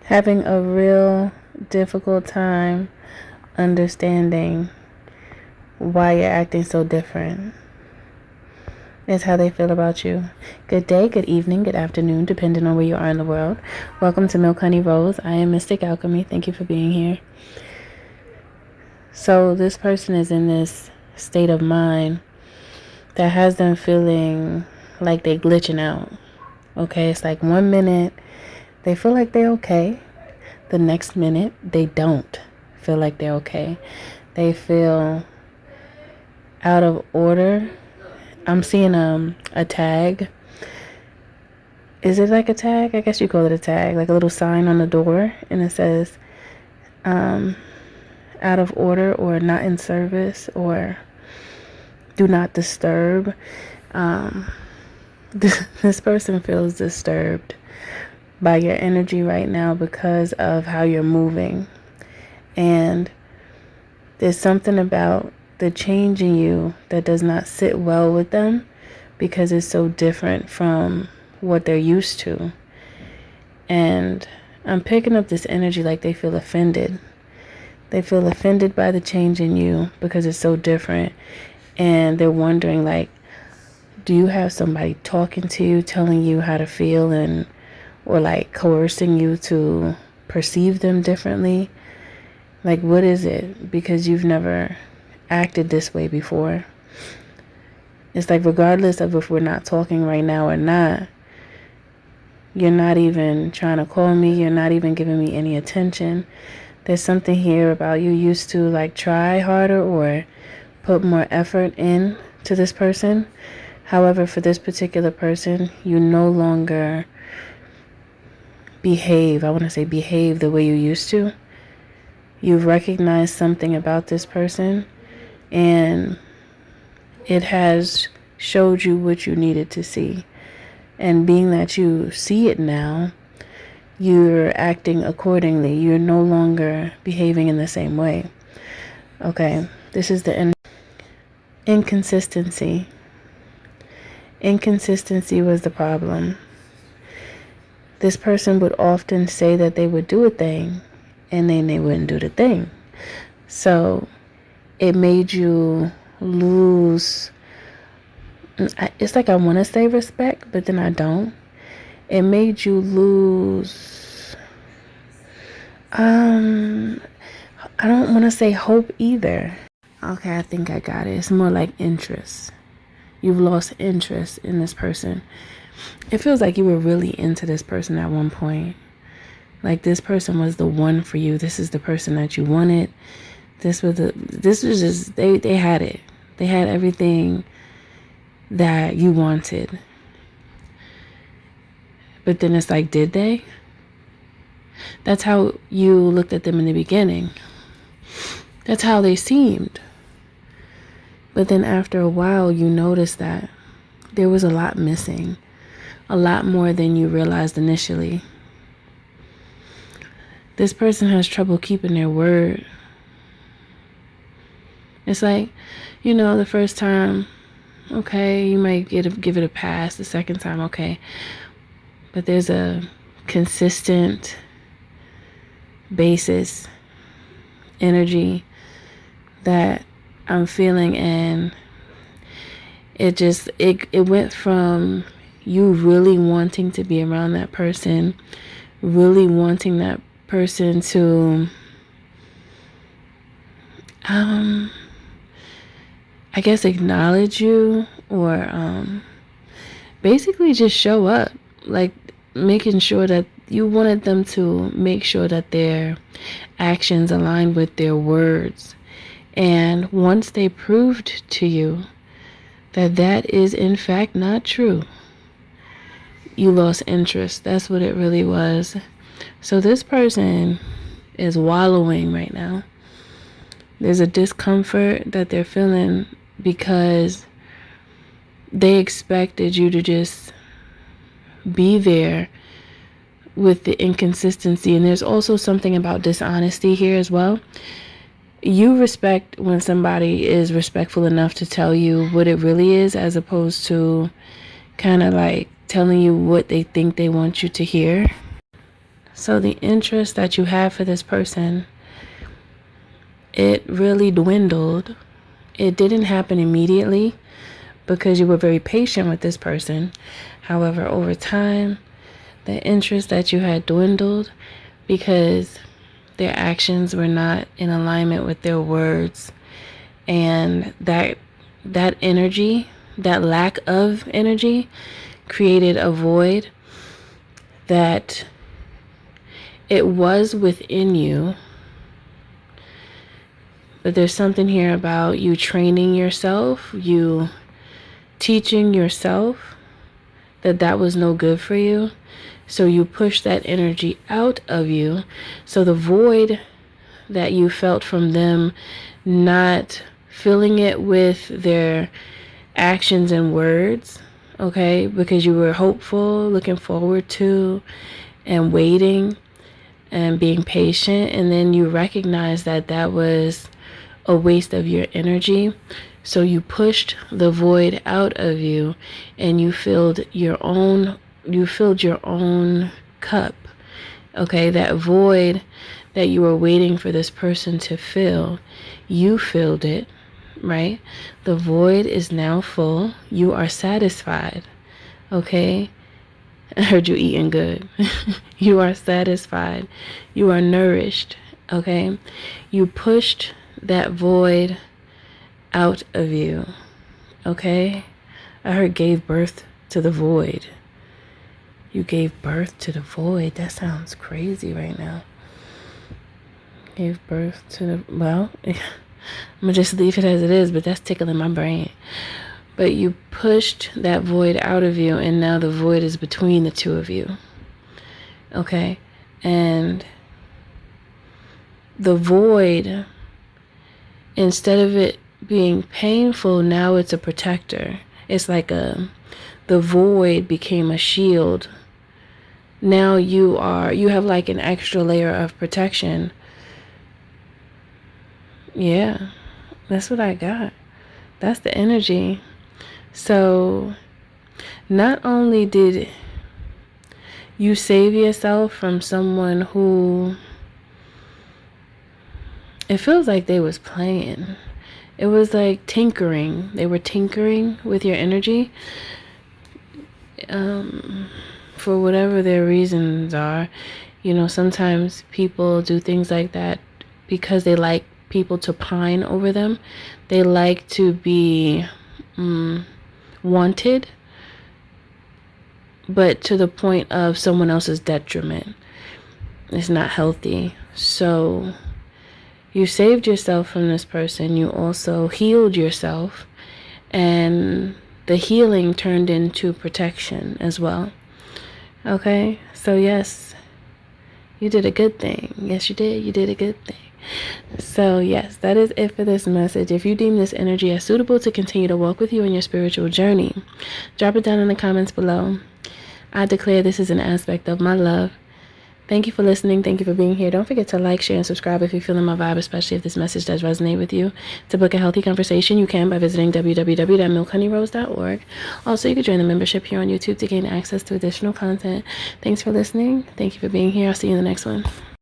having a real difficult time understanding why you're acting so different. Is how they feel about you. Good day, good evening, good afternoon, depending on where you are in the world. Welcome to Milk Honey Rose. I am Mystic Alchemy. Thank you for being here. So this person is in this state of mind that has them feeling like they glitching out. Okay, it's like 1 minute they feel like they're okay. The next minute they don't feel like they're okay. They feel out of order. I'm seeing a tag. Is it like a tag? I guess you call it a tag, like a little sign on the door, and it says out of order or not in service or do not disturb. This person feels disturbed by your energy right now because of how you're moving. And there's something about the change in you that does not sit well with them because it's so different from what they're used to. And I'm picking up this energy like they feel offended. They feel offended by the change in you because it's so different. And they're wondering, like, do you have somebody talking to you, telling you how to feel, and or like coercing you to perceive them differently? Like, what is it? Because you've never acted this way before. It's like, regardless of if we're not talking right now or not, you're not even trying to call me. You're not even giving me any attention. There's something here about you used to like try harder or put more effort in to this person. However, for this particular person, you no longer behave the way you used to. You've recognized something about this person, and it has showed you what you needed to see. And being that you see it now, you're acting accordingly. You're no longer behaving in the same way. Okay, this is the inconsistency. Inconsistency was the problem. This person would often say that they would do a thing, and then they wouldn't do the thing. So it made you lose. It's like I want to say respect, but then I don't. It made you lose. I don't want to say hope either. Okay, I think I got it. It's more like interest. You've lost interest in this person. It feels like you were really into this person at one point. Like this person was the one for you. This is the person that you wanted. This was just, they had it. They had everything that you wanted. But then it's like, did they? That's how you looked at them in the beginning. That's how they seemed. But then after a while, you noticed that there was a lot missing. A lot more than you realized initially. This person has trouble keeping their word. It's like, the first time, okay, you might give it a pass. The second time, okay. But there's a consistent basis, energy that I'm feeling, and it went from you really wanting to be around that person, really wanting that person to I guess acknowledge you, or basically just show up, like making sure that you wanted them to make sure that their actions aligned with their words. And once they proved to you that that is in fact not true, you lost interest. That's what it really was. So this person is wallowing right now. There's a discomfort that they're feeling because they expected you to just be there with the inconsistency. And there's also something about dishonesty here as well. You respect when somebody is respectful enough to tell you what it really is, as opposed to kind of like telling you what they think they want you to hear. So the interest that you have for this person, it really dwindled. It didn't happen immediately because you were very patient with this person. However, over time, the interest that you had dwindled because their actions were not in alignment with their words. And that energy, that lack of energy, created a void that it was within you. But there's something here about you training yourself, you teaching yourself that was no good for you. So you push that energy out of you. So the void that you felt from them not filling it with their actions and words, okay, because you were hopeful, looking forward to, and waiting and being patient, and then you recognize that was a waste of your energy. So you pushed the void out of you and you filled your own cup. Okay, that void that you were waiting for this person to fill, you filled it, right? The void is now full. You are satisfied. Okay? I heard you eating good. You are satisfied. You are nourished. Okay? You pushed that void out of you. Okay? I heard gave birth to the void. You gave birth to the void. That sounds crazy right now. Gave birth to the, well, I'm going to just leave it as it is, but that's tickling my brain. But you pushed that void out of you, and now the void is between the two of you. Okay? And the void, instead of it being painful, now it's a protector. It's like the void became a shield. Now you have like an extra layer of protection. Yeah, that's what I got. That's the energy. So not only did you save yourself from someone who, it feels like they was playing. It was like tinkering. They were tinkering with your energy. For whatever their reasons are. You know, sometimes people do things like that because they like people to pine over them. They like to be wanted, but to the point of someone else's detriment. It's not healthy. So you saved yourself from this person. You also healed yourself, and the healing turned into protection as well. Okay, so yes, you did a good thing. Yes, you did. You did a good thing. So yes, that is it for this message. If you deem this energy as suitable to continue to walk with you in your spiritual journey, drop it down in the comments below. I declare this is an aspect of my love. Thank you for listening. Thank you for being here. Don't forget to like, share, and subscribe if you're feeling my vibe, especially if this message does resonate with you. To book a healthy conversation, you can by visiting www.milkhoneyRose.org. Also, you can join the membership here on YouTube to gain access to additional content. Thanks for listening. Thank you for being here. I'll see you in the next one.